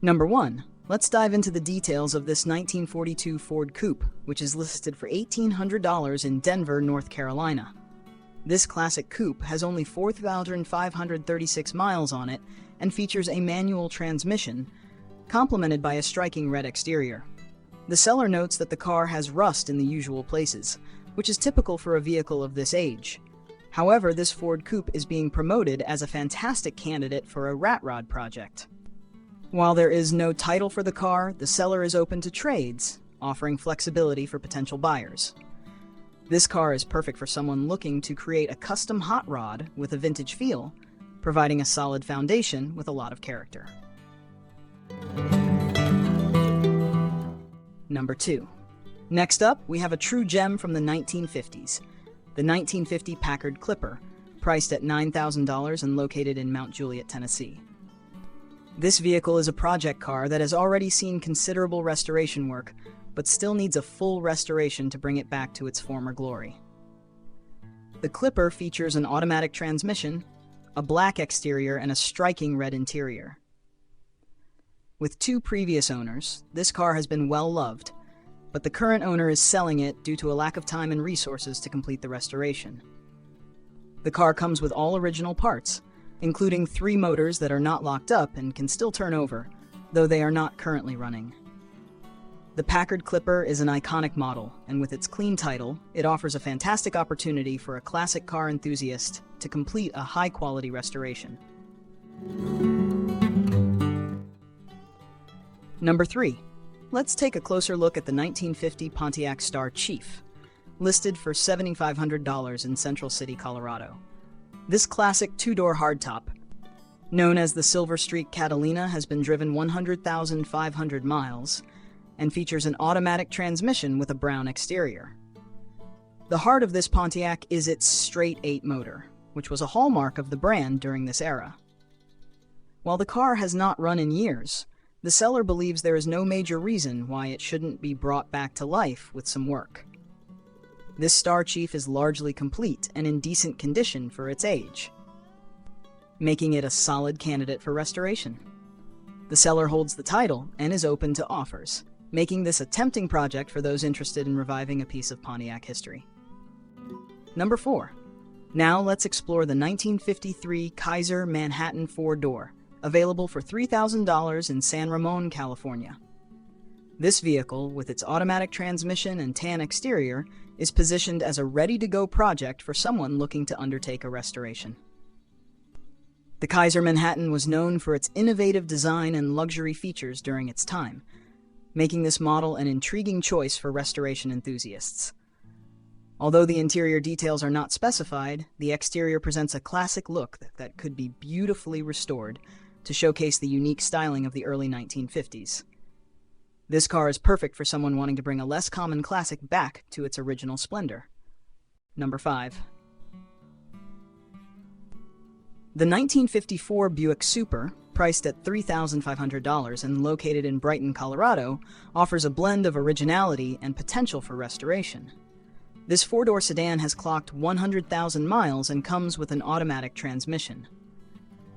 Number 1. Let's dive into the details of this 1942 Ford Coupe, which is listed for $1,800 in Denver, North Carolina. This classic coupe has only 4,536 miles on it and features a manual transmission, complemented by a striking red exterior. The seller notes that the car has rust in the usual places, which is typical for a vehicle of this age. However, this Ford Coupe is being promoted as a fantastic candidate for a rat rod project. While there is no title for the car, the seller is open to trades, offering flexibility for potential buyers. This car is perfect for someone looking to create a custom hot rod with a vintage feel, providing a solid foundation with a lot of character. Number 2. Next up, we have a true gem from the 1950s, the 1950 Packard Clipper, priced at $9,000 and located in Mount Juliet, Tennessee. This vehicle is a project car that has already seen considerable restoration work, but still needs a full restoration to bring it back to its former glory. The Clipper features an automatic transmission, a black exterior, and a striking red interior. With 2 previous owners, this car has been well loved, but the current owner is selling it due to a lack of time and resources to complete the restoration. The car comes with all original parts, including 3 motors that are not locked up and can still turn over, though they are not currently running. The Packard Clipper is an iconic model, and with its clean title, it offers a fantastic opportunity for a classic car enthusiast to complete a high-quality restoration. Number 3. Let's take a closer look at the 1950 Pontiac Star Chief, listed for $7,500 in Central City, Colorado. This classic 2-door hardtop, known as the Silver Streak Catalina, has been driven 100,500 miles and features an automatic transmission with a brown exterior. The heart of this Pontiac is its straight-8 motor, which was a hallmark of the brand during this era. While the car has not run in years, the seller believes there is no major reason why it shouldn't be brought back to life with some work. This Star Chief is largely complete and in decent condition for its age, making it a solid candidate for restoration. The seller holds the title and is open to offers, making this a tempting project for those interested in reviving a piece of Pontiac history. Number 4. Now let's explore the 1953 Kaiser Manhattan 4-door, available for $3,000 in San Ramon, California. This vehicle, with its automatic transmission and tan exterior, is positioned as a ready-to-go project for someone looking to undertake a restoration. The Kaiser Manhattan was known for its innovative design and luxury features during its time, making this model an intriguing choice for restoration enthusiasts. Although the interior details are not specified, the exterior presents a classic look that could be beautifully restored to showcase the unique styling of the early 1950s. This car is perfect for someone wanting to bring a less common classic back to its original splendor. Number 5. The 1954 Buick Super, priced at $3,500 and located in Brighton, Colorado, offers a blend of originality and potential for restoration. This 4-door sedan has clocked 100,000 miles and comes with an automatic transmission.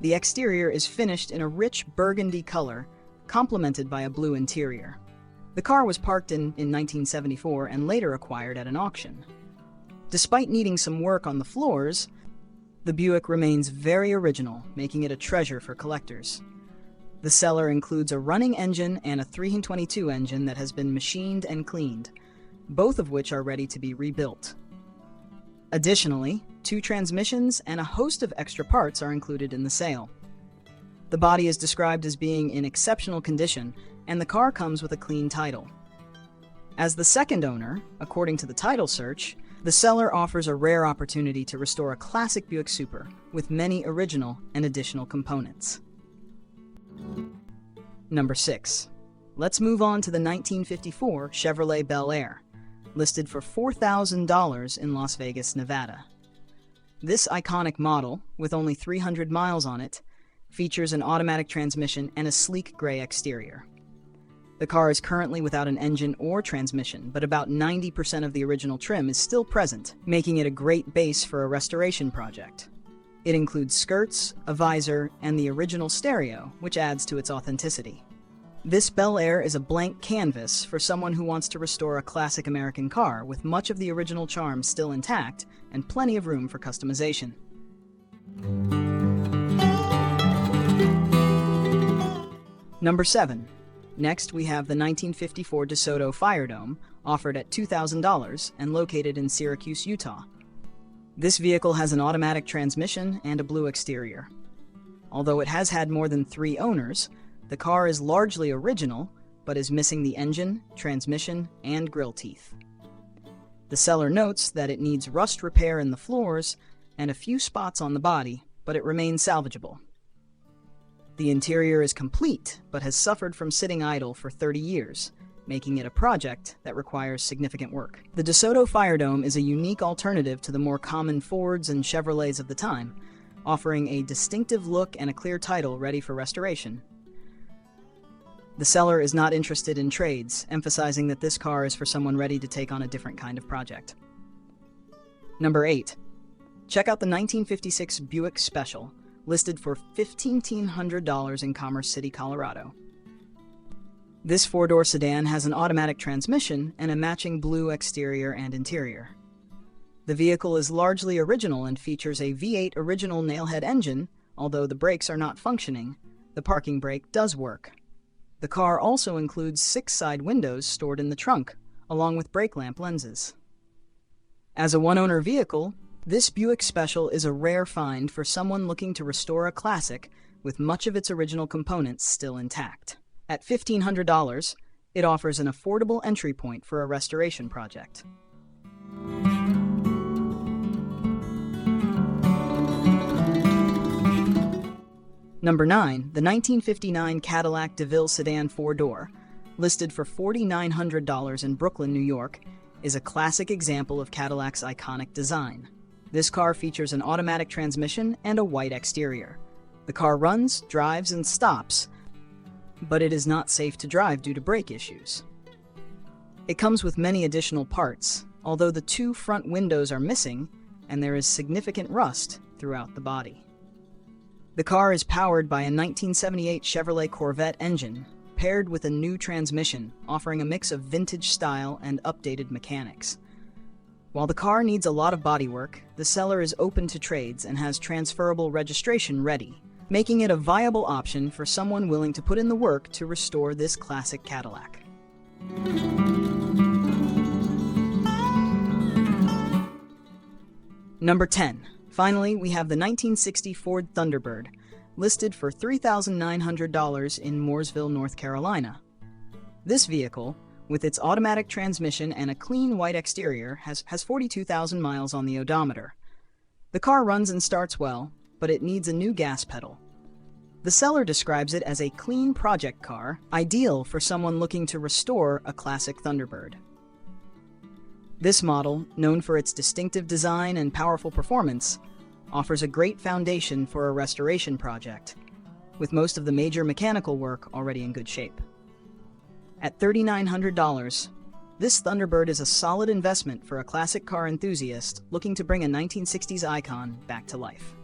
The exterior is finished in a rich burgundy color, complemented by a blue interior. The car was parked in 1974 and later acquired at an auction. Despite needing some work on the floors, the Buick remains very original, making it a treasure for collectors. The seller includes a running engine and a 322 engine that has been machined and cleaned, both of which are ready to be rebuilt. Additionally, 2 transmissions and a host of extra parts are included in the sale. The body is described as being in exceptional condition, and the car comes with a clean title. As the second owner, according to the title search, the seller offers a rare opportunity to restore a classic Buick Super with many original and additional components. Number 6. Let's move on to the 1954 Chevrolet Belair, listed for $4,000 in Las Vegas, Nevada. This iconic model, with only 300 miles on it, features an automatic transmission and a sleek gray exterior. The car is currently without an engine or transmission, but about 90% of the original trim is still present, making it a great base for a restoration project. It includes skirts, a visor, and the original stereo, which adds to its authenticity. This Belair is a blank canvas for someone who wants to restore a classic American car with much of the original charm still intact and plenty of room for customization. Number 7. Next, we have the 1954 DeSoto Firedome, offered at $2,000 and located in Syracuse, Utah. This vehicle has an automatic transmission and a blue exterior. Although it has had more than 3 owners, the car is largely original, but is missing the engine, transmission, and grille teeth. The seller notes that it needs rust repair in the floors and a few spots on the body, but it remains salvageable. The interior is complete, but has suffered from sitting idle for 30 years, making it a project that requires significant work. The DeSoto Firedome is a unique alternative to the more common Fords and Chevrolets of the time, offering a distinctive look and a clear title ready for restoration. The seller is not interested in trades, emphasizing that this car is for someone ready to take on a different kind of project. Number 8. Check out the 1956 Buick Special, listed for $1,500 in Commerce City, Colorado. This 4-door sedan has an automatic transmission and a matching blue exterior and interior. The vehicle is largely original and features a V8 original nailhead engine. Although the brakes are not functioning, the parking brake does work. The car also includes 6 side windows stored in the trunk, along with brake lamp lenses. As a one-owner vehicle, this Buick Special is a rare find for someone looking to restore a classic with much of its original components still intact. At $1,500, it offers an affordable entry point for a restoration project. Number 9. The 1959 Cadillac DeVille sedan 4-door, listed for $4,900 in Brooklyn, New York, is a classic example of Cadillac's iconic design. This car features an automatic transmission and a white exterior. The car runs, drives, and stops, but it is not safe to drive due to brake issues. It comes with many additional parts, although the 2 front windows are missing and there is significant rust throughout the body. The car is powered by a 1978 Chevrolet Corvette engine, paired with a new transmission, offering a mix of vintage style and updated mechanics. While the car needs a lot of bodywork, the seller is open to trades and has transferable registration ready, making it a viable option for someone willing to put in the work to restore this classic Cadillac. Number 10. Finally, we have the 1960 Ford Thunderbird, listed for $3,900 in Mooresville, North Carolina. This vehicle, with its automatic transmission and a clean white exterior, has 42,000 miles on the odometer. The car runs and starts well, but it needs a new gas pedal. The seller describes it as a clean project car, ideal for someone looking to restore a classic Thunderbird. This model, known for its distinctive design and powerful performance, offers a great foundation for a restoration project, with most of the major mechanical work already in good shape. At $3,900, this Thunderbird is a solid investment for a classic car enthusiast looking to bring a 1960s icon back to life.